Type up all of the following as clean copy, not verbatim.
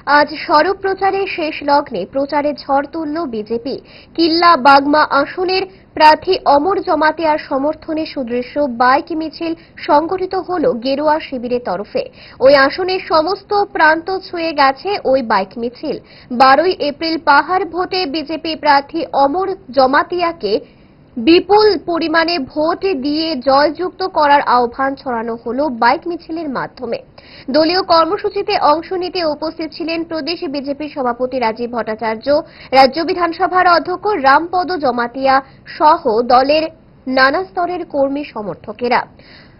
আজ সড়ক প্রচারের শেষ লগ্নে প্রচারে ঝড় তুলল বিজেপি। কিল্লা বাগমা আসনের প্রার্থী অমর জমাতিয়ার সমর্থনে সুদৃশ্য বাইক মিছিল সংগঠিত হল গেরুয়া শিবিরের তরফে। ওই আসনের সমস্ত প্রান্ত ছুঁয়ে গেছে ওই বাইক মিছিল। 12 এপ্রিল পাহাড় ভোটে বিজেপি প্রার্থী অমর জমাতিয়াকে বিপুল পরিমাণে ভোট দিয়ে জয়যুক্ত করার আহ্বান ছড়ানো হল বাইক মিছিলের মাধ্যমে। দলীয় কর্মসূচিতে অংশ নিতে উপস্থিত ছিলেন প্রদেশ বিজেপি সভাপতি রাজীব ভট্টাচার্য, রাজ্য বিধানসভার অধ্যক্ষ রামপদ জমাতিয়া সহ দলের নানা স্তরের কর্মী সমর্থকেরা।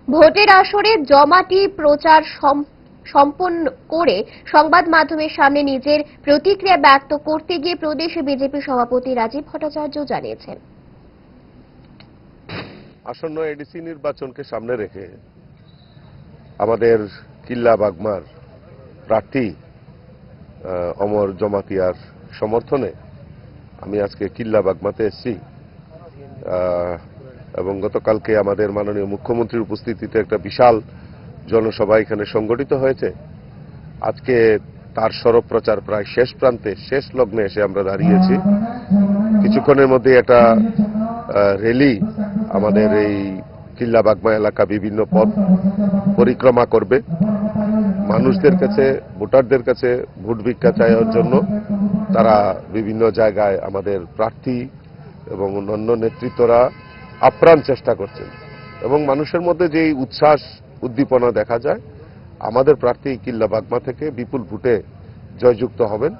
ভোটের আসরে জমাটি প্রচার সম্পন্ন করে সংবাদ মাধ্যমের সামনে নিজের প্রতিক্রিয়া ব্যক্ত করতে গিয়ে প্রদেশ বিজেপি সভাপতি রাজীব ভট্টাচার্য জানিয়েছেন, আসন্ন এডিসি নির্বাচনকে সামনে রেখে আমাদের কিল্লা বাগমার প্রার্থী অমর জমাতিয়ার সমর্থনে আমি আজকে কিল্লা বাগমাতে এসেছি এবং গতকালকে আমাদের মাননীয় মুখ্যমন্ত্রীর উপস্থিতিতে একটা বিশাল জনসভা এখানে সংগঠিত হয়েছে। আজকে তার সড়ক প্রচার প্রায় শেষ প্রান্তে, শেষ লগ্নে এসে আমরা দাঁড়িয়েছি। কিছুক্ষণের মধ্যে একটা র্যালি আমাদের এই কিল্লা বাগমা এলাকা বিভিন্ন পথ পরিক্রমা করবে। মানুষদের কাছে, ভোটারদের কাছে ভোট ভিক্ষা চাওয়ার জন্য তারা বিভিন্ন জায়গায় আমাদের প্রার্থী এবং অন্যান্য নেতৃত্বরা আপ্রাণ চেষ্টা করছেন এবং মানুষের মধ্যে যে উচ্ছ্বাস উদ্দীপনা দেখা যায়, আমাদের প্রার্থী কিল্লা বাগমা থেকে বিপুল ভোটে জয়যুক্ত হবেন।